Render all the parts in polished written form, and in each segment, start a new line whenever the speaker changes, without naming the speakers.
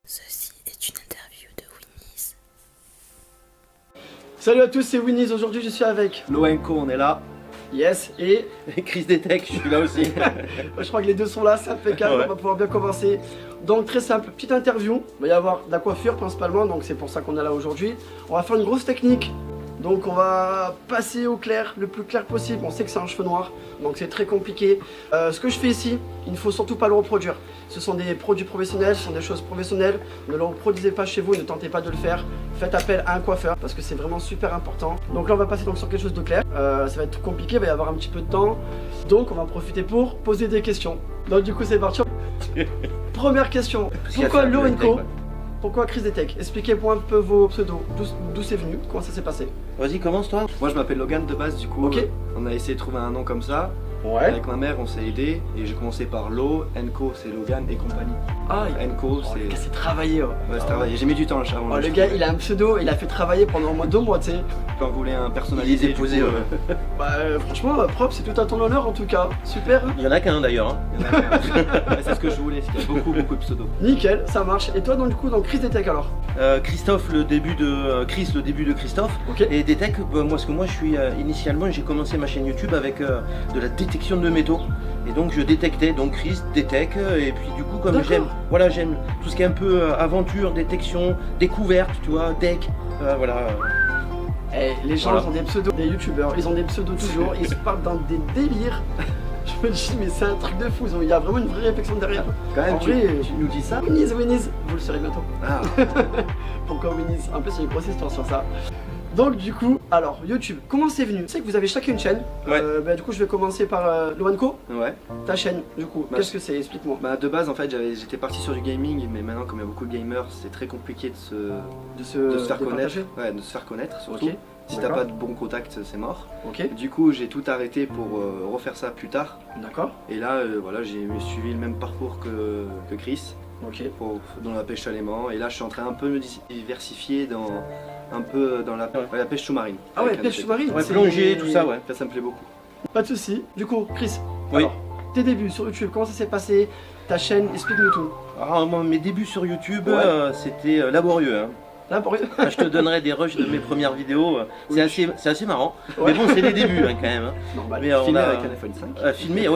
Ceci est une interview de Winnies.
Salut à tous, c'est Winnies. Aujourd'hui, je suis avec
Loenco, on est là.
Yes et
Chris Detech, je suis là aussi.
je crois que les deux sont là, c'est impeccable.
Ouais.
On va pouvoir bien commencer. Donc, très simple, petite interview. Il va y avoir de la coiffure principalement, donc c'est pour ça qu'on est là aujourd'hui. On va faire une grosse technique. Donc, on va passer au clair, le plus clair possible. On sait que c'est un cheveu noir, donc c'est très compliqué. Ce que je fais ici, il ne faut surtout pas le reproduire. Ce sont des produits professionnels, ce sont des choses professionnelles. Ne le reproduisez pas chez vous, ne tentez pas de le faire. Faites appel à un coiffeur parce que c'est vraiment super important. Donc là, on va passer donc sur quelque chose de clair. Ça va être compliqué, il va y avoir un petit peu de temps. Donc, on va en profiter pour poser des questions. Donc, du coup, c'est parti. Première question. Pourquoi Loenco? Pourquoi Chris Detech? Expliquez-moi un peu vos pseudos, d'où c'est venu, comment ça s'est passé.
Vas-y, commence toi. Moi je m'appelle Logan de base, du coup
Ok.
on a essayé de trouver un nom comme ça.
Ouais.
Avec ma mère on s'est aidé et j'ai commencé par Lo, Enco c'est Logan et compagnie.
Ah,
Enco
oh, le gars
c'est...
c'est travaillé. Oh.
Ouais, c'est travaillé. J'ai mis du temps à
Oh, le gars il a un pseudo, il a fait travailler pendant au moins 2 mois, tu sais.
Quand on voulait un personnalisé,
Il est déposé,
du coup,
Bah franchement, propre, c'est tout à ton honneur en tout cas. Super.
Il y en a qu'un d'ailleurs. Hein.
il y en a qu'un. C'est ce que je voulais, il y a beaucoup de pseudos.
Nickel, ça marche. Et toi donc du coup dans Chris Detech alors?
Christophe, le début de Chris, le début de Christophe.
Ok.
Et Detech, parce que moi je suis initialement, j'ai commencé ma chaîne YouTube avec de la détection de métaux. Et donc je détectais, donc Chris, Detech, et puis du coup comme
D'accord.
j'aime tout ce qui est un peu aventure, détection, découverte, tu vois, deck, voilà.
Eh, les gens
Voilà.
ils ont des pseudos, des youtubeurs, ils ont des pseudos toujours, ils se parlent dans des délires. Je me dis mais c'est un truc de fou, il y a vraiment une vraie réflexion derrière.
Quand même,
En vrai,
tu nous dis ça.
Winnies, vous le saurez bientôt.
Ah,
Pourquoi Winnies? En plus il y a une grosse histoire sur ça. Donc du coup, alors YouTube, comment c'est venu? Tu sais que vous avez chacun une chaîne.
Ouais.
Du coup je vais commencer par Loenco,
ouais.
ta chaîne du coup.
Bah,
Qu'est-ce que c'est? Explique-moi.
Bah de base en fait j'étais parti sur du gaming, mais maintenant comme il y a beaucoup de gamers c'est très compliqué de se faire connaître.
départager.
Ouais, de se faire connaître surtout.
Ok.
Si t'as
D'accord.
pas de bons contacts c'est mort.
Ok,
Du coup j'ai tout arrêté pour refaire ça plus tard.
d'accord.
Et là voilà j'ai suivi le même parcours que Chris
Ok.
dans la pêche à l'aimant. Et là je suis en train un peu de me diversifier un peu dans la pêche sous-marine.
Ah ouais,
Avec un
pêche
effet.
sous-marine.
Ouais,
c'est-
plongée, tout ça, ouais.
Ça me plaît beaucoup.
Pas de soucis. Du coup, Chris,
Oui.
alors, tes débuts sur YouTube, comment ça s'est passé? Ta chaîne, explique-nous tout.
Alors moi, mes débuts sur YouTube,
Ouais.
c'était laborieux. Hein.
Là, pour...
Je te donnerai des rushs de mes premières vidéos,
Oui.
c'est assez marrant.
Ouais.
Mais bon, c'est les débuts hein, quand même. Hein.
Normal.
Mais
Filmé
on a-
avec un iPhone 5.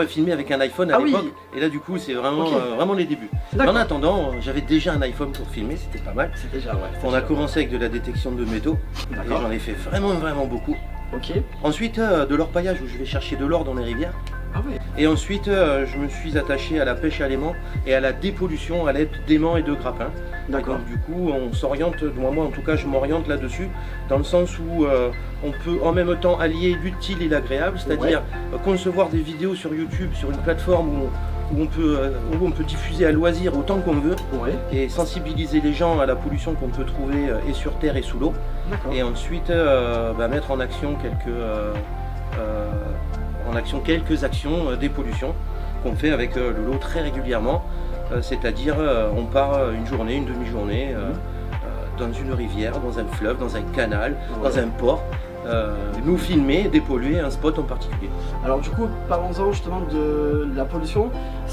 filmé avec un iPhone à
Ah oui.
l'époque. Et là du coup c'est vraiment,
Ok.
vraiment les débuts.
D'accord.
En attendant, j'avais déjà un iPhone pour filmer, c'était pas mal.
C'est déjà, ouais.
On a commencé avec de la détection de métaux. Et
D'accord.
j'en ai fait vraiment beaucoup.
Ok.
Ensuite de l'orpaillage où je vais chercher de l'or dans les rivières.
Ah ouais.
Et ensuite je me suis attaché à la pêche à l'aimant et à la dépollution à l'aide d'aimants et de grappins.
D'accord.
Donc du coup on s'oriente, moi en tout cas je m'oriente là-dessus, dans le sens où on peut en même temps allier l'utile et l'agréable, c'est-à-dire concevoir des vidéos sur YouTube, sur une plateforme où on peut diffuser à loisir autant qu'on veut
Ouais.
et sensibiliser les gens à la pollution qu'on peut trouver et sur terre et sous l'eau.
D'accord.
Et ensuite mettre en action quelques actions dépollution qu'on fait avec Lolo très régulièrement. C'est-à-dire on part une journée, une demi-journée dans une rivière, dans un fleuve, dans un canal,
Ouais.
dans un port, nous filmer, dépolluer un spot en particulier.
Alors du coup, parlons-en justement de la pollution.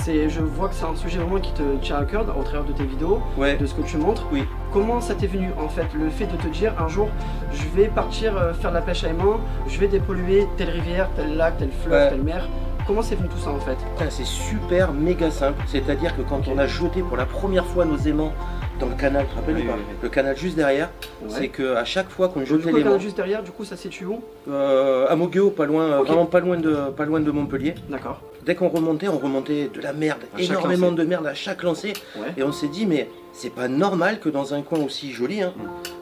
Je vois que c'est un sujet vraiment qui te tient à cœur au travers de tes vidéos,
Ouais,
de ce que tu montres.
oui.
Comment ça t'est venu en fait, le fait de te dire un jour je vais partir faire de la pêche à aimant, je vais dépolluer telle rivière, tel lac, tel fleuve,
Ouais.
telle mer. Comment c'est venu tout ça en fait?
Putain, c'est super méga simple, c'est-à-dire que quand on a jeté pour la première fois nos aimants dans le canal, tu te rappelles
Oui,
ou pas
oui, oui.
Le canal juste derrière,
Ouais.
c'est qu'à chaque fois qu'on
Du
jetait
coup, le
l'aimant,
canal juste derrière, du coup ça se situe où?
à Moguéo, pas loin,
Ok.
vraiment pas loin de Montpellier.
D'accord.
Dès qu'on remontait, on remontait de la merde,
À chaque
énormément
lancée.
de merde à chaque lancer.
Ouais.
Et on s'est dit, mais c'est pas normal que dans un coin aussi joli, hein,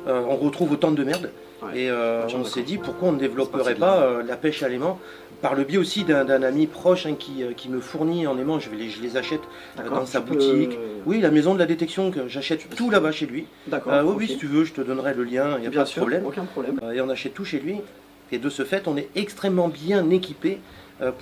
on retrouve autant de merde.
Ouais.
Et
Entièrement
on s'est
d'accord.
dit, pourquoi on ne développerait
C'est
pas la pêche à l'aimant par le biais aussi d'un ami proche hein, qui me fournit en aimant, je les achète
D'accord.
dans sa
Tu peux-
boutique. Oui, la maison de la détection, que j'achète tout là-bas chez lui.
D'accord.
Oui,
ok.
oui, si tu veux, je te donnerai le lien, il n'y a
Bien
pas de
sûr,
problème.
aucun problème.
Et on achète tout chez lui. Et de ce fait, on est extrêmement bien équipé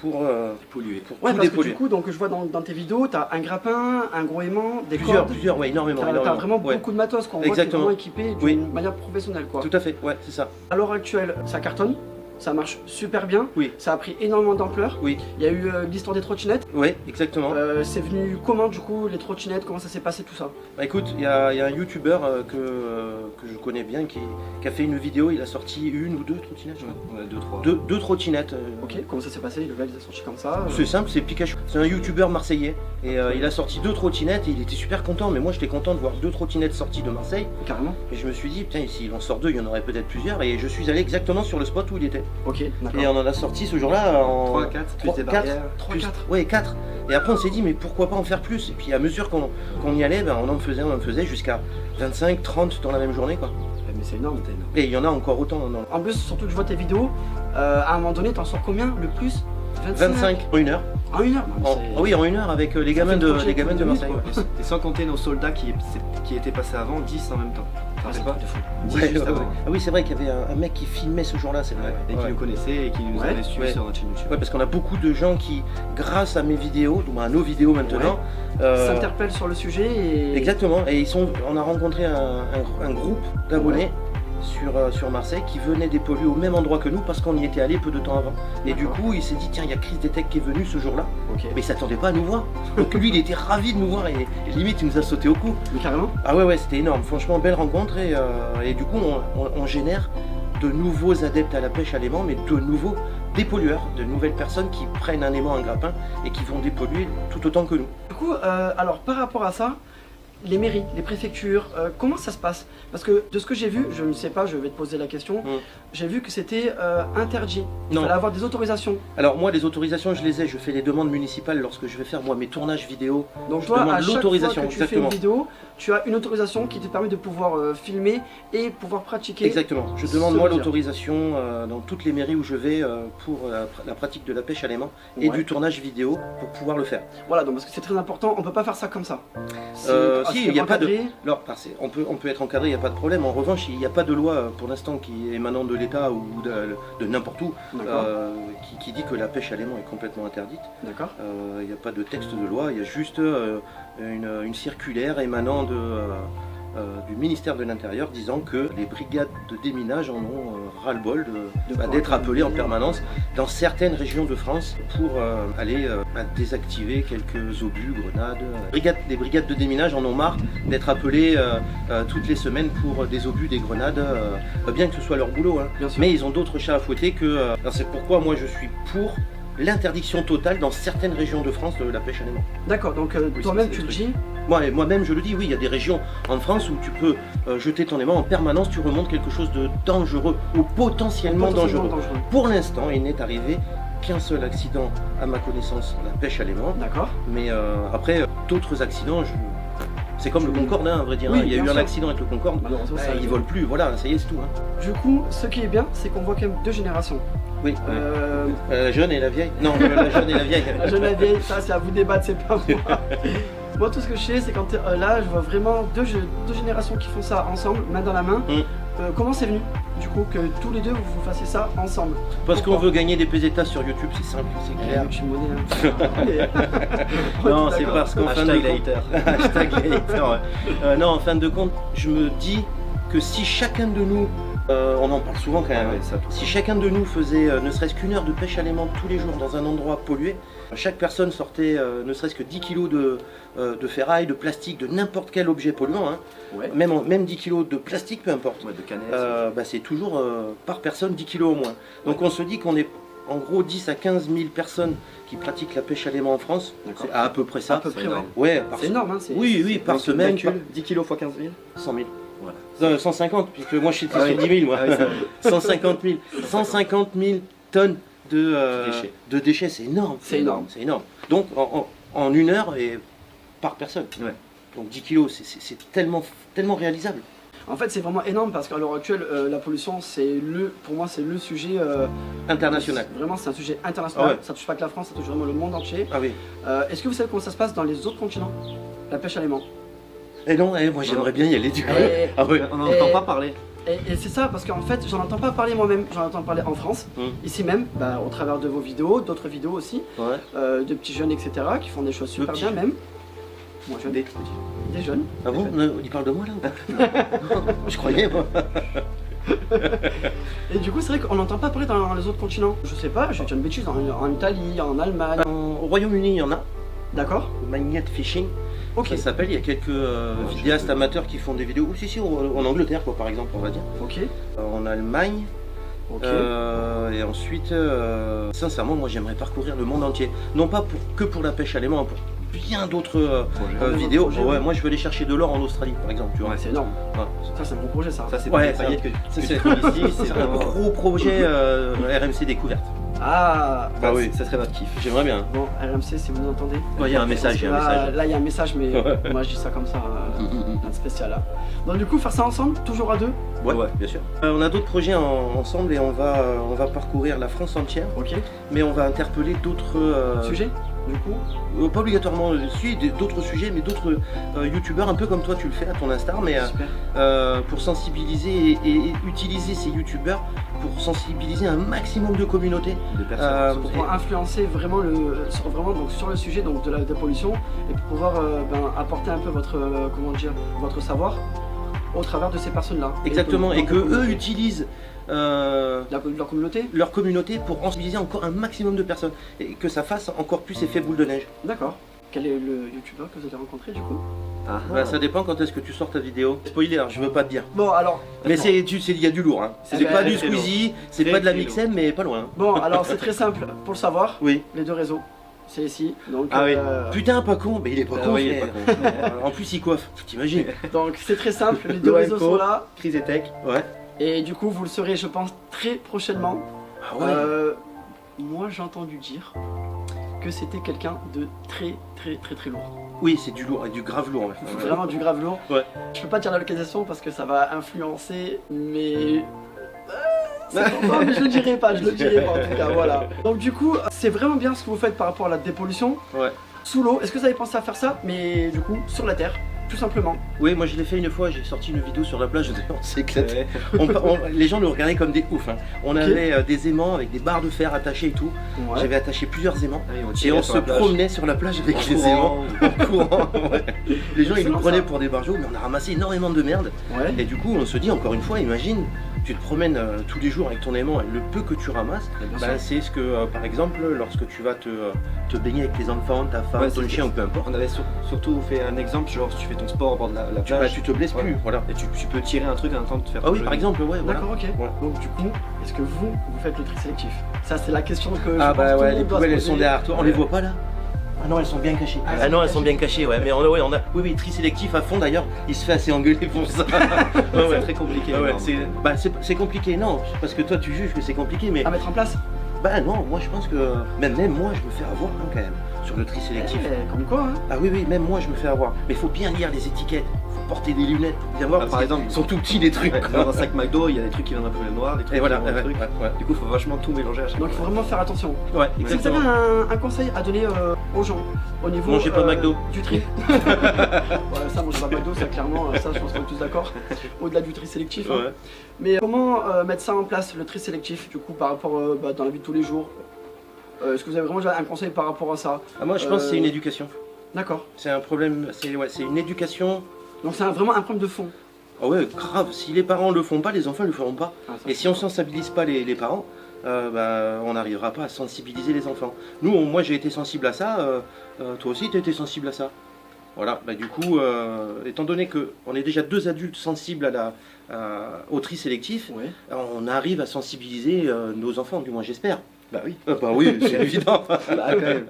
pour
Pollué.
Ouais,
tout
parce que
dépolluer.
du coup, donc je vois dans tes vidéos, tu as un grappin, un gros aimant, des cordes.
Plusieurs, ouais, énormément.
T'as
énormément.
vraiment
Ouais.
beaucoup de matos, quoi. On voit que t'es
Exactement.
vraiment équipé d'une
Oui.
manière professionnelle, quoi.
Tout à fait, ouais, c'est ça.
À l'heure actuelle, ça cartonne. ça marche super bien.
Oui.
Ça a pris énormément d'ampleur.
Oui.
Il y a eu l'histoire des trottinettes.
Oui, exactement.
C'est venu comment du coup les trottinettes, comment ça s'est passé tout ça?
Bah écoute, il y a un youtubeur que je connais bien qui a fait une vidéo, il a sorti une ou deux trottinettes.
Ouais, deux, trois.
Deux trottinettes.
Ok, comment ça s'est passé? Le gars il a sorti comme ça.
C'est simple, c'est Pikachu. C'est un youtubeur marseillais et il a sorti deux trottinettes et il était super content. Mais moi j'étais content de voir deux trottinettes sorties de Marseille.
Carrément.
Et je me suis dit, putain, s'il en sort deux, il y en aurait peut-être plusieurs. Et je suis allé exactement sur le spot où il était.
Ok, d'accord.
Et on en a sorti ce jour-là en
3, 4, plus des barrières.
3,
plus-
4.
Ouais, 4. Et après on s'est dit, mais pourquoi pas en faire plus? Et puis à mesure qu'on y allait, ben, on en faisait jusqu'à 25, 30 dans la même journée, quoi.
Mais c'est énorme.
Et il y en a encore autant.
En plus, surtout que je vois tes vidéos, à un moment donné, t'en sors combien le plus?
25 en une heure.
En une heure?
Oui, en une heure avec les gamins de Marseille.
Ouais. Et sans compter nos soldats qui étaient passés avant, 10 en même temps.
Ah,
Ça
c'est
pas
pas de fou.
10
Ouais,
juste
ouais,
avant.
ouais. Ah oui, c'est vrai qu'il y avait un mec qui filmait ce jour-là, c'est vrai.
Et qui nous connaissait et qui nous
Ouais.
avait suivi
Ouais.
sur notre chaîne YouTube.
Ouais, parce qu'on a beaucoup de gens qui, grâce à mes vidéos, à nos vidéos maintenant,
S'interpellent sur le sujet et.
exactement, et on a rencontré un groupe d'abonnés sur Marseille qui venaient dépolluer au même endroit que nous parce qu'on y était allé peu de temps avant. Et du coup, il s'est dit, tiens, il y a Chris Detect qui est venu ce jour-là,
Ok.
mais il s'attendait pas à nous voir. Donc lui, il était ravi de nous voir et limite, il nous a sauté au cou.
Mais carrément.
Ah ouais, c'était énorme, franchement, belle rencontre et du coup, on génère de nouveaux adeptes à la pêche à l'aimant, mais de nouveaux dépollueurs, de nouvelles personnes qui prennent un aimant, un grappin et qui vont dépolluer tout autant que nous.
Du coup, alors par rapport à ça, les mairies, les préfectures, comment ça se passe? Parce que de ce que j'ai vu, je ne sais pas, je vais te poser la question, j'ai vu que c'était interdit. Il
Non.
fallait avoir des autorisations.
Alors moi, les autorisations, je les ai, je fais les demandes municipales lorsque je vais faire moi mes tournages vidéo.
Donc
Je
toi,
demande
à chaque fois
l'autorisation,
que tu fais
exactement.
une vidéo, tu as une autorisation qui te permet de pouvoir filmer et pouvoir pratiquer.
Exactement, je demande
ce
moi
loisir.
l'autorisation dans toutes les mairies où je vais pour la pratique de la pêche à l'aimant et
Ouais.
du tournage vidéo pour pouvoir le faire.
Voilà, donc parce que c'est très important, on peut pas faire ça comme ça. C'est
Si, il n'y a pas de...
encadré.
Alors, on peut être encadré, il n'y a pas de problème. En revanche, il n'y a pas de loi pour l'instant qui est émanant de l'État ou de n'importe où
D'accord.
qui dit que la pêche à l'aimant est complètement interdite.
D'accord.
Il n'y a pas de texte de loi, il y a juste une circulaire émanant du ministère de l'Intérieur disant que les brigades de déminage en ont ras-le-bol d'être appelées en permanence dans certaines régions de France pour aller désactiver quelques obus, grenades. Les brigades de déminage en ont marre d'être appelées toutes les semaines pour des obus, des grenades, bien que ce soit leur boulot. Hein.
Bien sûr.
Mais ils ont d'autres chats à fouetter que... c'est pourquoi moi je suis pour l'interdiction totale dans certaines régions de France de la pêche à l'aimant.
D'accord, donc
Oui,
toi-même
ça, c'est
tu le
le
dis.
Moi-même je le dis, oui, il y a des régions en France où tu peux jeter ton aimant en permanence, tu remontes quelque chose de dangereux ou potentiellement dangereux. Pour l'instant, il n'est arrivé qu'un seul accident à ma connaissance, la pêche à l'aimant.
D'accord.
Mais après, d'autres accidents, c'est comme le Concorde, hein, à vrai dire.
Oui,
hein. Il y a
bien
eu un
sûr.
accident avec le Concorde,
Malheureusement, ça
il vole plus, voilà, ça y est, c'est tout. Hein.
Du coup, ce qui est bien, c'est qu'on voit quand même deux générations.
Oui, la jeune et la vieille. Non, la jeune et la vieille.
La jeune et la vieille, ça c'est à vous de débattre, c'est pas moi. Moi, tout ce que je sais, c'est quand là, je vois vraiment deux générations qui font ça ensemble, main dans la main. Comment c'est venu, du coup, que tous les deux vous fassiez ça ensemble?
Parce qu'on
Pourquoi?
veut gagner des pesetas sur YouTube, c'est simple, c'est clair.
Je suis monnaie, hein.
Non, c'est parce qu'en fin de
Hashtag
compte...
hater.
Hashtag hater, ouais. Non, en fin de compte, je me dis que si chacun de nous, on en parle souvent quand même,
Ouais, ça,
si chacun de nous faisait ne serait-ce qu'une heure de pêche à l'aimant tous les jours dans un endroit pollué, chaque personne sortait ne serait-ce que 10 kg de ferraille, de plastique, de n'importe quel objet polluant, hein.
Ouais.
Même 10 kg de plastique, peu importe.
Ouais, de canettes.
C'est toujours par personne 10 kg au moins. Donc on se dit qu'on est en gros 10 à 15 000 personnes qui pratiquent la pêche à l'aimant en France.
D'accord.
C'est à peu près ça.
À peu près,
énorme.
Ouais,
C'est énorme, hein.
Oui, par semaine, par
10 kilos x 15 000.
100 000.
Voilà.
150, puisque moi je suis
Ah
sur
oui.
10 000, moi.
Ah oui, ça va.
150 000. 150 000 tonnes
Déchets.
de déchets, c'est énorme.
C'est énorme.
C'est énorme. Donc en une heure et par personne.
Ouais.
Donc 10 kilos, c'est tellement réalisable.
En fait, c'est vraiment énorme parce qu'à l'heure actuelle, la pollution, pour moi, c'est le sujet
International.
Vraiment, c'est un sujet international.
Ah ouais.
Ça touche pas que la France, ça touche vraiment le monde entier.
Ah oui.
Est-ce que vous savez comment ça se passe dans les autres continents? La pêche à l'aimant.
Et non, moi j'aimerais bien y aller du coup.
Et-
Ah oui.
On n'en entend
Et-
pas parler.
Et c'est ça, parce qu'en fait, j'en entends pas parler moi-même, j'en entends parler en France, ici même, au travers de vos vidéos, d'autres vidéos aussi,
Ouais.
de petits jeunes, etc., qui font des choses super
petits
bien même. Moi, jeune, des jeunes.
Ah bon, il parle de moi là ou pas? Non, je croyais moi.
Et du coup, c'est vrai qu'on n'entend pas parler dans les autres continents. Je sais pas, j'ai déjà une bêtise, en Italie, en Allemagne.
Au Royaume-Uni, il y en a.
D'accord.
Magnet Fishing.
Ok.
Ça s'appelle, il y a quelques vidéastes amateurs qui font des vidéos. Ou si, en Angleterre, quoi, par exemple, on va dire.
Ok.
En Allemagne.
Ok.
Et ensuite, sincèrement, moi j'aimerais parcourir le monde entier. Non pas que pour la pêche à l'aimant, pour bien d'autres vidéos.
projets,
Ouais,
ouais.
moi je veux aller chercher de l'or en Australie, par exemple. Tu vois.
Ouais, c'est énorme.
Ouais.
Ça, c'est un gros projet, ça.
Ça, c'est
Ouais,
pas
ça-
des paillettes
ça,
que
c'est
tu trouves ici, c'est
C'est un
vraiment...
gros projet RMC Découverte.
Ah.
Bah oui,
ça serait votre kiff.
j'aimerais bien.
Bon, RMC, si vous nous entendez.
Ouais, il y a un message, il y a un message.
Là, il y a un message, mais
Ouais.
moi, je dis ça comme ça, un spécial là. Donc, du coup, faire ça ensemble, toujours à deux.
Ouais,
Ouais.
bien sûr. On a d'autres projets ensemble et on va parcourir la France entière,
Ok.
mais on va interpeller d'autres
Sujet, du coup.
pas obligatoirement d'autres sujets, mais d'autres youtubeurs un peu comme toi tu le fais à ton instar, mais
Super.
pour sensibiliser et utiliser ces youtubeurs pour sensibiliser un maximum de communautés.
De personnes.
Pour pouvoir influencer vraiment sur le sujet donc de la pollution et pour pouvoir apporter un peu votre votre savoir au travers de ces personnes-là.
Exactement, et que
eux
eux utilisent
leur communauté.
leur communauté pour sensibiliser encore un maximum de personnes et que ça fasse encore plus effet boule de neige.
D'accord. Quel est le youtubeur que vous avez rencontré du coup?
Ah,
Bah, ça dépend quand est-ce que tu sors ta vidéo. Spoiler, je veux pas te dire.
Bon alors.
Mais il y a du lourd, hein. C'est
Eh ben,
pas du
très
Squeezie, c'est
Très,
pas de la
très
Mixem, mais pas loin.
Bon alors c'est très simple pour le savoir.
Oui.
Les deux réseaux. C'est ici. Donc,
Ah oui.
Putain, pas con, mais il est pas
Ah
con.
oui, il est
frère. En plus, il coiffe, t'imagines.
donc c'est très simple. Les deux
Ouais,
réseaux
co.
sont là.
Chris et Tech.
Ouais.
Et du coup vous le saurez je pense très prochainement.
Ah ouais.
Moi j'ai entendu dire que c'était quelqu'un de très lourd.
Oui, c'est du lourd, et du grave lourd. Ouais.
Vraiment du grave lourd.
Ouais.
Je peux pas dire la localisation parce que ça va influencer, mais. C'est pas, mais je le dirai pas en tout cas, voilà. Donc du coup, c'est vraiment bien ce que vous faites par rapport à la dépollution.
Ouais.
Sous l'eau, est-ce que vous avez pensé à faire ça? Mais du coup, sur la terre, tout simplement.
Oui, moi je l'ai fait une fois, j'ai sorti une vidéo sur la plage, on s'est éclaté.
Ouais.
Les gens nous regardaient comme des oufs. Hein. On avait des aimants avec des barres de fer attachées et tout.
Ouais.
J'avais attaché plusieurs aimants.
Ah oui, on
Et
tirait
on
sur
se
la plage.
promenait sur la plage avec
En
les
courant.
aimants en courant. Ouais. Les gens ils nous
Excellent,
prenaient
ça.
pour des barjots, mais on a ramassé énormément de merde.
Ouais.
Et du coup, on se dit encore une fois, imagine, tu te promènes tous les jours avec ton aimant et le peu que tu ramasses,
Bien
bah,
sûr.
c'est ce que, par exemple, lorsque tu vas te baigner avec tes enfants, ta femme,
Ouais,
ton
c'est-
chien ou peu importe,
On avait surtout fait un exemple, genre si tu fais ton sport au bord de la
bah,
plage,
tu te blesses plus.
Ouais.
Voilà.
et tu peux tirer un truc en attendant de te faire
Ah oui,
ton
par
jeu.
exemple, ouais, voilà.
D'accord, ok.
Ouais.
Donc du coup, est-ce que vous faites le tri sélectif? Ça c'est la question que
Ah
je
bah
pense que tout le
ouais,
monde
les
doit
poubelles
se
elles sont
poser.
derrière toi, on les voit pas là? Ah non, elles sont bien cachées.
Ah,
Ah non, elles sont bien cachées, ouais. Mais on a, oui, tri sélectif à fond d'ailleurs. Il se fait assez engueuler pour ça. Ouais, ouais.
C'est très compliqué.
Ah ouais,
vraiment.
c'est compliqué, non, parce que toi tu juges que c'est compliqué, mais
À mettre en place?
bah non, moi je pense que même moi je me fais avoir hein, quand même sur le tri sélectif.
Comme quoi, hein.
Ah oui, même moi je me fais avoir. Mais il faut bien lire les étiquettes, faut porter des lunettes pour bien voir.
Ah,
parce
par
que
exemple,
ils sont tout petits les trucs.
Ouais, dans un sac McDo, il y a des trucs qui viennent un peu le noir, des trucs
Et voilà,
qui viennent un truc.
ouais.
Du coup, il faut vachement tout mélanger à chaque
Donc il faut
fois.
vraiment faire attention.
Ouais,
Si vous avez
exactement.
un conseil à donner aux gens au niveau
Mangez pas McDo.
du tri. Ouais, ça, manger pas McDo, ça clairement, ça je pense qu'on est tous d'accord. Au-delà du tri sélectif. Hein.
Ouais.
Mais comment mettre ça en place, le tri sélectif, du coup, par rapport dans la vie de tous les jours? Est-ce que vous avez vraiment déjà un conseil par rapport à ça?
Ah, moi je pense que c'est une éducation.
D'accord.
C'est un problème, c'est une éducation.
Donc c'est vraiment un problème de fond.
Ah ouais, grave. Si les parents le font pas, les enfants le feront pas.
Ah, ça,
Et si on sensibilise pas les parents, bah, on n'arrivera pas à sensibiliser les enfants. Nous, moi j'ai été sensible à ça, toi aussi tu as été sensible à ça. Voilà, bah, du coup, étant donné qu'on est déjà deux adultes sensibles au tri sélectif,
Ouais.
on arrive à sensibiliser nos enfants, du moins j'espère.
Bah oui.
Bah oui, c'est évident.
Bah quand même.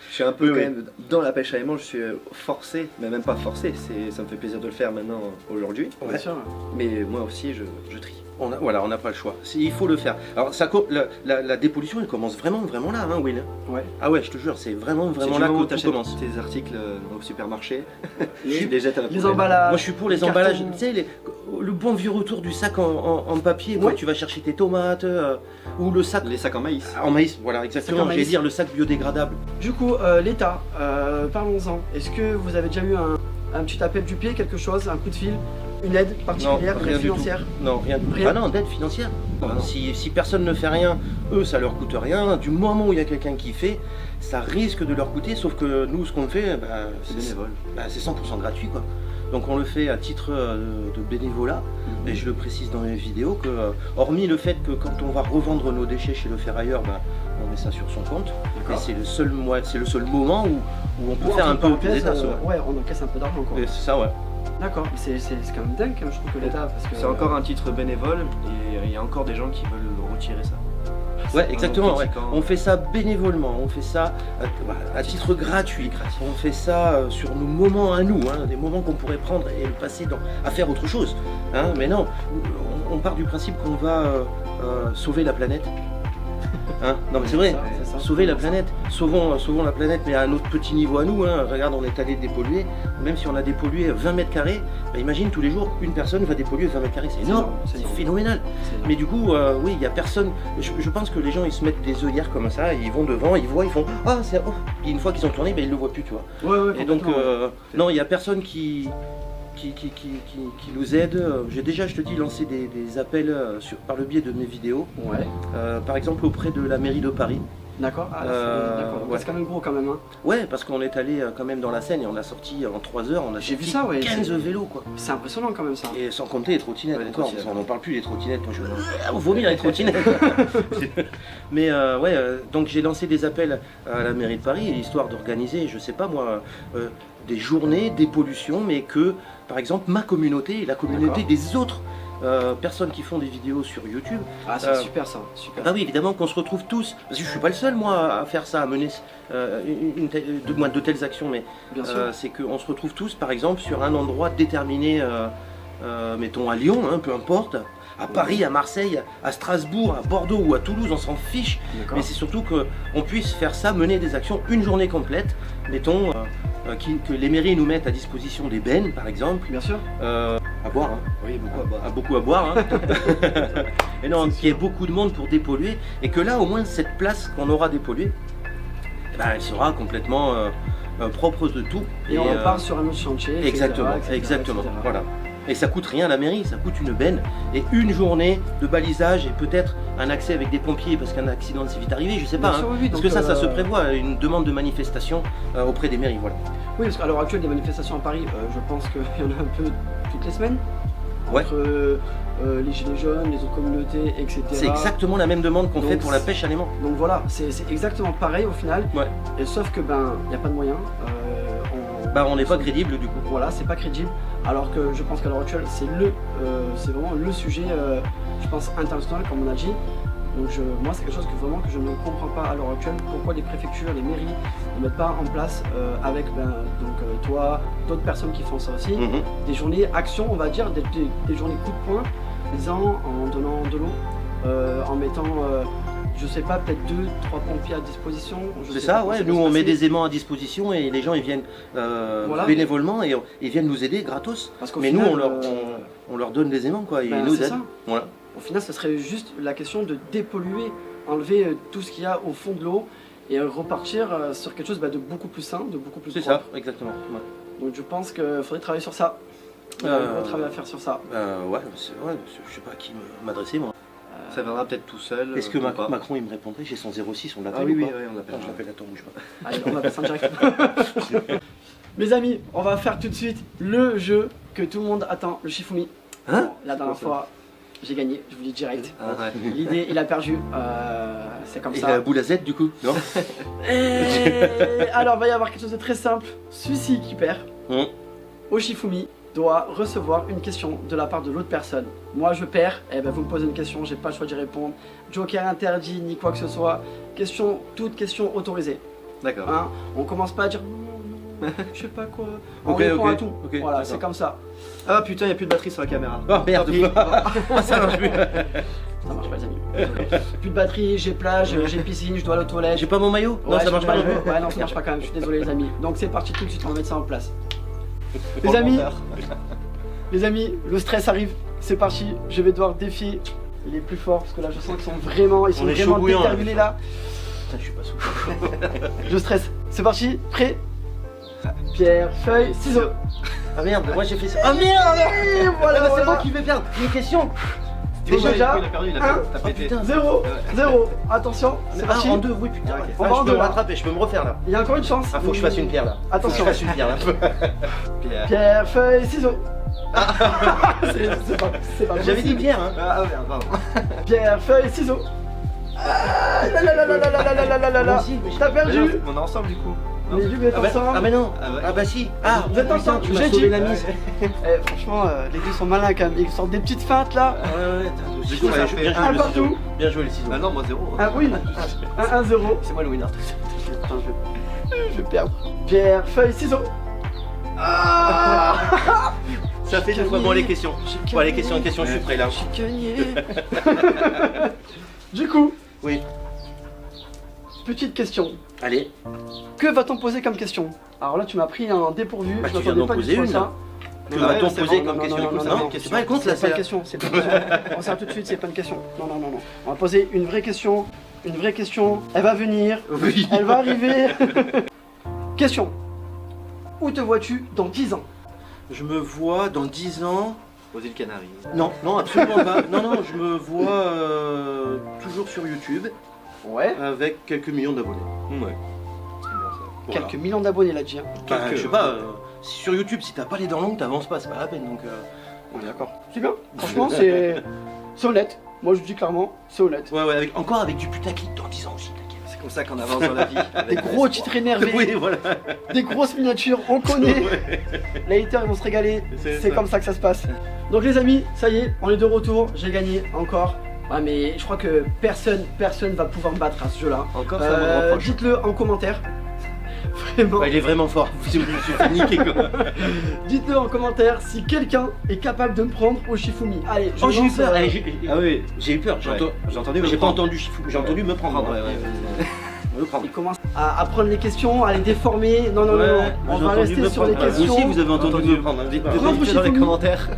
Je suis un peu
Oui,
quand
oui.
même dans la pêche à aimant, je suis forcé, mais même pas forcé, ça me fait plaisir de le faire maintenant aujourd'hui.
Bien sûr.
Mais moi aussi je trie.
Voilà, on n'a pas le choix. Il faut le faire. Alors la dépollution, elle commence vraiment là, hein, Will.
Ouais.
Ah ouais, je te jure, c'est vraiment
C'est
là
du moment où
que tout
t'achètes
commence.
tes articles au supermarché,
Les-
tu les jettes à la
Les
poubelle.
emballages.
Moi je suis pour les
les
emballages,
cartons.
tu sais, le bon vieux retour du sac en papier,
Ouais.
quand tu vas chercher tes tomates, ou le sac
Les sacs en maïs.
en maïs, voilà, exactement,
en
j'allais
maïs.
dire le sac biodégradable.
Du coup, l'État, parlons-en. Est-ce que vous avez déjà eu un petit appel du pied, quelque chose, un coup de fil, une aide particulière, une
rien
aide
du tout.
financière?
Non, rien du tout.
Rien.
Ah non, d'aide financière.
Ah non.
Si personne ne fait rien, eux ça leur coûte rien. Du moment où il y a quelqu'un qui fait, ça risque de leur coûter, sauf que nous ce qu'on fait, bah,
C'est bénévole.
bah, c'est 100% gratuit quoi. Donc on le fait à titre de bénévolat, et je le précise dans mes vidéos que, hormis le fait que quand on va revendre nos déchets chez le ferrailleur, on met ça sur son compte, et c'est le seul moment où on peut faire un peu des tasses.
Ouais, on encaisse un peu d'argent quoi.
C'est ça, ouais.
D'accord, c'est quand même dingue, je trouve que l'État, parce que...
C'est encore un titre bénévole, et il y a encore des gens qui veulent retirer ça.
Ouais, exactement, ouais. On fait ça bénévolement, on fait ça à titre gratuit. On fait ça sur nos moments à nous, hein, des moments qu'on pourrait prendre et le passer à faire autre chose. Hein, mais non, on part du principe qu'on va sauver la planète. Hein, non mais c'est vrai, sauver la planète, sauvons la planète, mais à notre petit niveau à nous. Hein. Regarde, on est allé dépolluer, même si on a dépollué 20 mètres carrés, imagine tous les jours une personne va dépolluer 20 mètres carrés, c'est énorme, c'est phénoménal. Mais du coup, oui, il n'y a personne, je pense que les gens ils se mettent des œillères comme ça, et ils vont devant, ils voient, ils font ah c'est oh, et une fois qu'ils ont tourné, ils le voient plus, tu vois.
Ouais,
et donc non, il n'y a personne qui nous aide. J'ai déjà, je te dis, lancé des appels par le biais de mes vidéos. Ouais. Par exemple auprès de la mairie de Paris.
D'accord,
ouais.
C'est quand même gros quand même. Hein.
Ouais, parce qu'on est allé quand même dans la Seine et on a sorti en 3 heures, on a
vu ça, ouais,
15 vélos quoi.
C'est impressionnant quand même ça.
Et sans compter les trottinettes, on n'en parle plus les trottinettes, moi je vomir les trottinettes. Mais ouais, donc j'ai lancé des appels à la mairie de Paris, histoire d'organiser, je sais pas moi, des journées dépollution, mais que par exemple ma communauté et la communauté des autres personnes qui font des vidéos sur YouTube.
Ah c'est super ça, super.
Ah oui, évidemment qu'on se retrouve tous, parce que je suis pas le seul moi à faire ça, à mener de telles actions, mais c'est qu'on se retrouve tous par exemple sur un endroit déterminé, mettons à Lyon, hein, peu importe, à Paris, à Marseille, à Strasbourg, à Bordeaux ou à Toulouse, on s'en fiche, mais c'est surtout qu'on puisse faire ça, mener des actions une journée complète, mettons, que les mairies nous mettent à disposition des bennes par exemple.
Bien sûr.
À boire, hein.
Oui, beaucoup à boire.
Beaucoup à boire, hein. Et non, qu'il y ait beaucoup de monde pour dépolluer, et que là au moins cette place qu'on aura dépolluée, elle sera complètement propre de tout.
Et on repart sur un autre chantier.
Exactement, exactement. Voilà. Et ça coûte rien à la mairie, ça coûte une benne et une journée de balisage et peut-être un accès avec des pompiers parce qu'un accident s'est vite arrivé, je sais pas. Hein,
oui,
parce que ça se prévoit, une demande de manifestation auprès des mairies, voilà.
Oui, parce qu'à l'heure actuelle, des manifestations à Paris, je pense qu'il y en a un peu toutes les semaines.
Ouais.
Entre les gilets jaunes, les autres communautés, etc.
C'est exactement la même demande qu'on fait pour la pêche à l'aimant.
Donc voilà, c'est exactement pareil au final.
Ouais.
Et sauf que il n'y a pas de moyens.
On n'est pas crédible du coup.
Voilà, c'est pas crédible. Alors que je pense qu'à l'heure actuelle, c'est vraiment le sujet, je pense, international, comme on a dit. Donc moi, c'est quelque chose que je ne comprends pas à l'heure actuelle. Pourquoi les préfectures, les mairies ne mettent pas en place avec toi, d'autres personnes qui font ça aussi, des journées actions, on va dire, des journées coup de poing, en donnant de l'eau, en mettant... je sais pas, peut-être 2-3 pompiers à disposition.
C'est ça, ouais. Nous on met des aimants à disposition et les gens ils viennent bénévolement et ils viennent nous aider gratos. Mais final, nous on leur donne des aimants quoi, ils nous aident. Voilà.
Au final, ce serait juste la question de dépolluer, enlever tout ce qu'il y a au fond de l'eau et repartir sur quelque chose de beaucoup plus sain, de beaucoup plus propre.
C'est ça, exactement. Ouais.
Donc je pense qu'il faudrait travailler sur ça. Il y a un gros travail à faire sur ça.
Ouais, je sais pas à qui m'adresser moi.
Ça viendra peut-être tout seul.
Est-ce que Macron il me répondrait? J'ai son 06, on l'appelle?
Ah oui, on l'appelle.
Je l'appelle, attends, bouge pas.
Allez, on appelle ça en direct. Mes amis, on va faire tout de suite le jeu que tout le monde attend, le Shifumi.
Hein?
Bon, la dernière fois, j'ai gagné, je vous le dis direct.
Ah, ouais.
L'idée, il a perdu, c'est comme ça.
Et la boule à Z du coup, non?
Alors, il va y avoir quelque chose de très simple. Celui-ci qui perd, au Shifumi, doit recevoir une question de la part de l'autre personne. Moi je perds, vous me posez une question, j'ai pas le choix d'y répondre. Joker interdit, ni quoi que ce soit. Toute question autorisée.
D'accord.
Hein, on commence pas à dire je sais pas quoi. On répond à tout. Voilà, c'est comme ça.
Ah putain, il n'y a plus de batterie sur la caméra.
Oh merde. Ça marche plus.
Ça marche pas les amis. Plus de batterie, j'ai plage, j'ai piscine, je dois aller aux toilettes.
J'ai pas mon maillot? Non, ça marche pas.
Ouais, non, ça marche pas quand même, je suis désolé les amis. Donc c'est parti tout de suite, on va mettre ça en place. Les amis, le stress arrive, c'est parti, je vais devoir défier les plus forts parce que là je sens qu'ils sont vraiment, déterminés là.
Putain, je suis pas sous.
Je stresse, c'est parti, prêt? Pierre, feuille, ciseaux.
Ah merde, moi j'ai fait ça. Ah merde!
Voilà,
c'est moi qui vais perdre. Une question.
Déjà,
il a perdu, il a
un,
pété.
0, 0. Attention, c'est parti.
En deux, oui, putain.
Ok.
On va en
Je peux
deux,
me
là.
rattraper, je peux me refaire là.
Il y a encore une chance.
Ah, faut que je fasse une pierre là.
Attention.
Faut que je fasse une pierre là.
Pierre.
Pierre, feuille, ciseaux. C'est pas
J'avais
possible.
dit pierre, hein.
Ah merde, pardon.
Pierre, feuille, ciseaux. Ah, là là là là là là là là là là là.
Moi aussi, mais
T'as perdu.
On est ensemble du coup. Non.
Mais lui, vous êtes
Ah bah,
ensemble.
ah bah non.
Ah ouais.
Ah bah si. Ah,
Vous êtes
putain,
ensemble,
tu m'as
j'ai
sauvé
dit.
la mise.
Eh, franchement, les deux sont malins quand même. Ils sortent des petites feintes là.
Ouais, t'as
Du coup, ça fait
bien joué
un
le
partout.
ciseau. Bien joué les ciseaux.
Ah non, moi 0.
Ah oui, 1-0.
C'est moi le winner.
Putain, je vais perdre. Pierre, feuille, ciseaux. Ah.
Ça fait deux fois bon les questions. Bon, les questions, je suis prêt là.
Gagné. Du coup,
Oui.
petite question.
Allez.
Que va-t-on poser comme question? Alors là, tu m'as pris un dépourvu.
Bah,
je
tu viens
m'attendais
d'en
pas du
poser
tout à
une,
ça.
là. Que
Ouais,
va-t-on
c'est
poser
bon,
comme
non,
question?
non, non,
Non,
non,
c'est pas une réponse là,
C'est pas une
c'est
question, c'est pas une question. On s'arrête tout de suite, c'est pas une question. Non, non, non, non. On va poser une vraie question. Une vraie question. Elle va venir.
Oui.
Elle va arriver. Question. Où te vois-tu dans 10 ans?
Je me vois dans 10 ans.
Aux îles Canaries.
Non, non, absolument pas. Non, non, je me vois toujours sur YouTube
Ouais.
avec quelques millions d'abonnés.
Ouais. C'est bien ça.
Voilà.
Quelques millions d'abonnés là, dit. Hein.
Bah,
quelques-
je sais pas, sur YouTube, si t'as pas les dents longues, t'avances pas, c'est pas la peine donc.
On est d'accord. C'est bien. Franchement, c'est honnête. Moi, je dis clairement, c'est honnête.
Ouais, ouais, encore avec du putaclic dans 10 ans aussi, t'inquiète.
C'est comme ça qu'on avance dans la vie.
Des gros titres énervés,
Oui, voilà.
des grosses miniatures, on connaît.
Ouais.
Les haters ils vont se régaler,
C'est
c'est
ça.
comme ça que ça se passe. Donc les amis, ça y est, on est de retour, j'ai gagné encore. Ouais mais je crois que personne va pouvoir me battre à ce jeu là.
Encore, c'est un mot de reproche.
Dites-le en commentaire. Vraiment.
Bah, il est vraiment fort, je me suis fait niquer quoi.
Dites-le en commentaire si quelqu'un est capable de me prendre au Shifumi. Allez, je
Oh, j'ai eu
lance,
peur, allez,
Ah oui.
j'ai eu peur,
Ouais. J'ai entendu.
j'ai pas entendu Shifumi, j'ai entendu me prendre.
Ouais, ouais.
Me prendre.
Il commence à prendre les questions, à les déformer. Non, non, non, non. On va rester sur les
Vous
questions.
aussi, vous avez entendu me prendre.
Dites
Prendre au
dans les
Shifumi.
commentaires.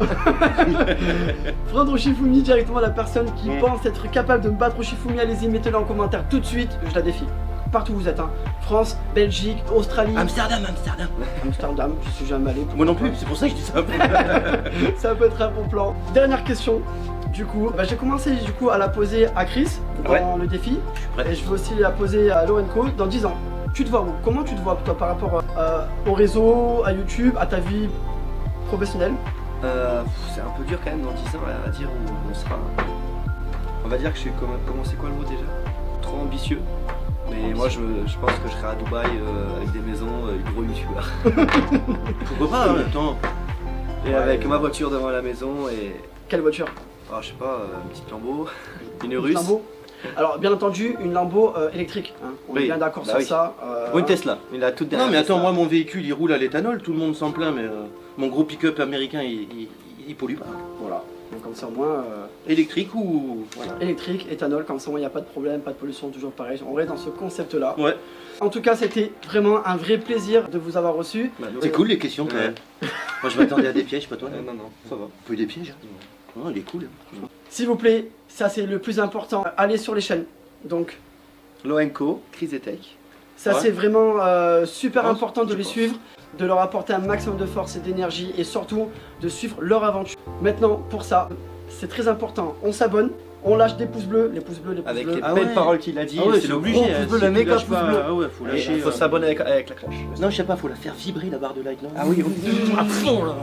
Prendre au Shifumi directement la personne qui
Mm.
pense être capable de me battre au Shifumi, allez-y, mettez-le en commentaire tout de suite, je la défie. Partout où vous êtes, hein. France, Belgique, Australie,
Amsterdam.
Amsterdam, je suis jamais allé.
Moi non plus, c'est pour ça que je dis ça.
Ça peut être un bon plan. Dernière question, du coup, j'ai commencé du coup à la poser à Chris dans
Ouais.
le défi,
Je suis prêt.
et je vais aussi la poser à Lorenco dans 10 ans. Tu te vois où? Comment tu te vois toi par rapport au réseau, à YouTube, à ta vie professionnelle?
C'est un peu dur quand même dans 10 ans à dire où on sera. On va dire que je suis comment c'est quoi le mot déjà? Trop ambitieux. Mais moi je pense que je serai à Dubaï avec des maisons, gros youtubeur.
Pourquoi pas, en même temps.
Et avec ma voiture devant la maison et.
Quelle voiture?
Oh, je sais pas, une petite Lambo, une
Une
russe.
Lambo. Alors bien entendu une Lambo électrique, hein. On est
Oui,
bien d'accord
bah
sur
oui.
ça.
Ou une Tesla, la toute dernière.
Non mais attends,
Tesla.
moi mon véhicule il roule à l'éthanol, tout le monde s'en plaint, mais mon gros pick-up américain il pollue pas.
Voilà, donc comme ça au moins
Électrique ou. Voilà.
électrique, éthanol, comme ça au moins il n'y a pas de problème, pas de pollution, toujours pareil. On reste dans ce concept là.
Ouais,
En tout cas c'était vraiment un vrai plaisir de vous avoir reçu.
Bah, nous,
c'est cool les questions quand même. Moi je m'attendais à des pièges, pas toi.
non, non, ça va.
Pas eu des pièges? Non, il est cool.
S'il vous plaît, ça c'est le plus important, allez sur les chaînes. Donc
Loenco, Chris et Tech.
ça
Ouais.
c'est vraiment super
Je pense,
important de
je
les
pense.
suivre, de leur apporter un maximum de force et d'énergie et surtout de suivre leur aventure. Maintenant pour ça, c'est très important, on s'abonne, on lâche des pouces bleus, les pouces bleus, les pouces
Avec
bleus.
les
Ah
belles
ouais.
paroles qu'il a dit,
Ah ouais,
c'est
c'est
le
obligé.
gros
hein,
pouce bleu,
si
le
tu
méga
lâches
pouce
pas-
bleu.
Ah ouais, faut
Et
lâcher.
il faut s'abonner avec la cloche.
Non, je sais pas, faut la faire vibrer la barre de like, non?
Ah oui,
À fond là.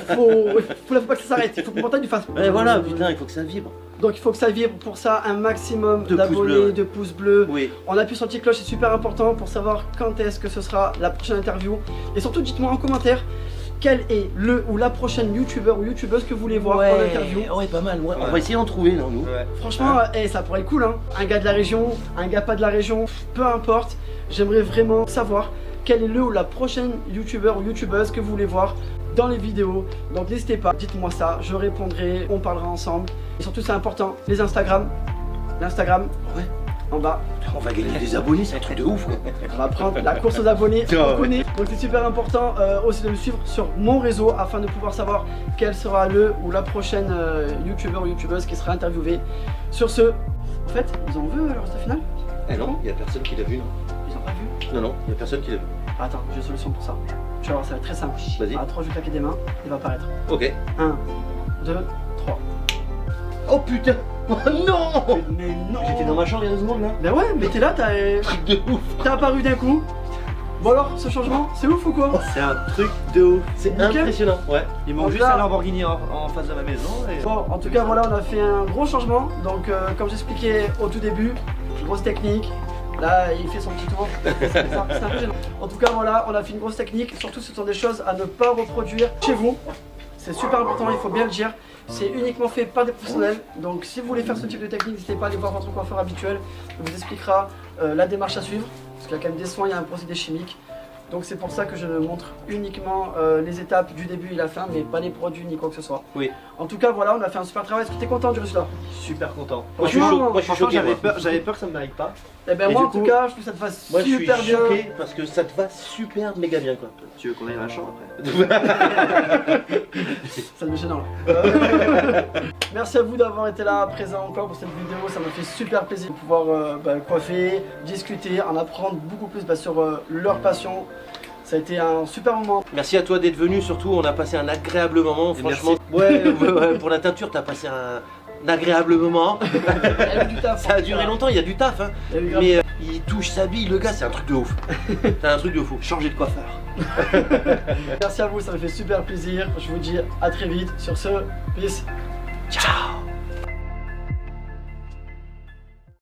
faut pas que ça s'arrête, il faut que mon montagne fasse.
Ouais, voilà, putain, il faut que ça vibre.
Donc il faut que ça vibre pour ça un maximum
De pouces
d'abonnés,
bleus, ouais.
de pouces bleus.
Oui.
On appuie sur la petite cloche, c'est super important pour savoir quand est-ce que ce sera la prochaine interview. Et surtout dites-moi en commentaire quel est le ou la prochaine youtubeur ou youtubeuse que vous voulez voir en interview.
Ouais, pas mal. Ouais. On
Ouais.
va essayer d'en trouver, non, nous.
Ouais.
Franchement, ça pourrait être cool, hein. Un gars de la région, un gars pas de la région, peu importe. J'aimerais vraiment savoir quel est le ou la prochaine youtubeur ou youtubeuse que vous voulez voir dans les vidéos. Donc n'hésitez pas, dites-moi ça, je répondrai, on parlera ensemble. Et surtout c'est important, les Instagram. L'Instagram,
Ouais.
en bas.
On va gagner des abonnés, c'est un truc de ouf, quoi.
On va prendre la course aux abonnés, on connaît. Donc c'est super important aussi de me suivre sur mon réseau afin de pouvoir savoir quel sera le ou la prochaine youtubeur ou youtubeuse qui sera interviewée. Sur ce, en fait, ils ont vu le résultat final?
Eh non, il y a personne qui l'a vu, non?
Ils ont pas vu?
Non, non, il y a personne qui l'a vu.
Attends, j'ai une solution pour ça. Tu vas voir, ça va être très simple.
Vas-y.
À 3, je vais claquer des mains, il va apparaître.
Ok.
1, 2, 3.
Oh putain. Oh non.
Mais non.
J'étais dans ma chambre il y a 2 secondes là.
Ben ouais, mais t'es là,
Truc de ouf.
t'es apparu d'un coup. Bon alors, ce changement, c'est ouf ou quoi?
C'est un truc de ouf.
C'est
Nickel.
impressionnant. Ouais.
Il
Donc
manque juste
là-
un Lamborghini en face de ma maison. Et...
Bon, en tout cas, voilà, on a fait un gros changement. Donc, comme j'expliquais au tout début, grosse technique. Là, il fait son petit tour. C'est un peu gênant. En tout cas, voilà, on a fait une grosse technique. Surtout, ce sont des choses à ne pas reproduire chez vous. C'est super important, il faut bien le dire. C'est uniquement fait par des professionnels. Donc, si vous voulez faire ce type de technique, n'hésitez pas à aller voir votre coiffeur habituel. Il vous expliquera la démarche à suivre. Parce qu'il y a quand même des soins, il y a un procédé chimique. Donc c'est pour ça que je montre uniquement les étapes du début et la fin, mais pas les produits ni quoi que ce soit.
Oui.
En tout cas, voilà, on a fait un super travail. Est-ce que tu es content du résultat?
Super content.
Moi je suis
Franchement,
choqué. Moi je suis choqué. moi.
J'avais peur que ça ne m'arrive pas.
Eh ben
Et
moi,
du
en tout
coup-
cas, je trouve que ça te va
Moi je suis
super bien.
choqué parce que ça te va super méga bien quoi.
Tu veux qu'on aille à la chambre après?
Ça devient gênant là. Merci à vous d'avoir été là, présent encore pour cette vidéo. Ça m'a fait super plaisir de pouvoir coiffer, discuter, en apprendre beaucoup plus sur leur passion. Ça a été un super moment.
Merci à toi d'être venu, surtout on a passé un agréable moment,
Et
franchement. Ouais, pour la teinture, t'as passé un agréable moment.
Il y a eu du taf.
Ça a duré longtemps, il y a du taf, hein.
Il y a eu grave-
Mais il touche, s'habille, le gars, c'est un truc de ouf. C'est un truc de fou.
Changer de coiffeur.
Merci à vous, ça m'a fait super plaisir. Je vous dis à très vite. Sur ce, peace.
Ciao.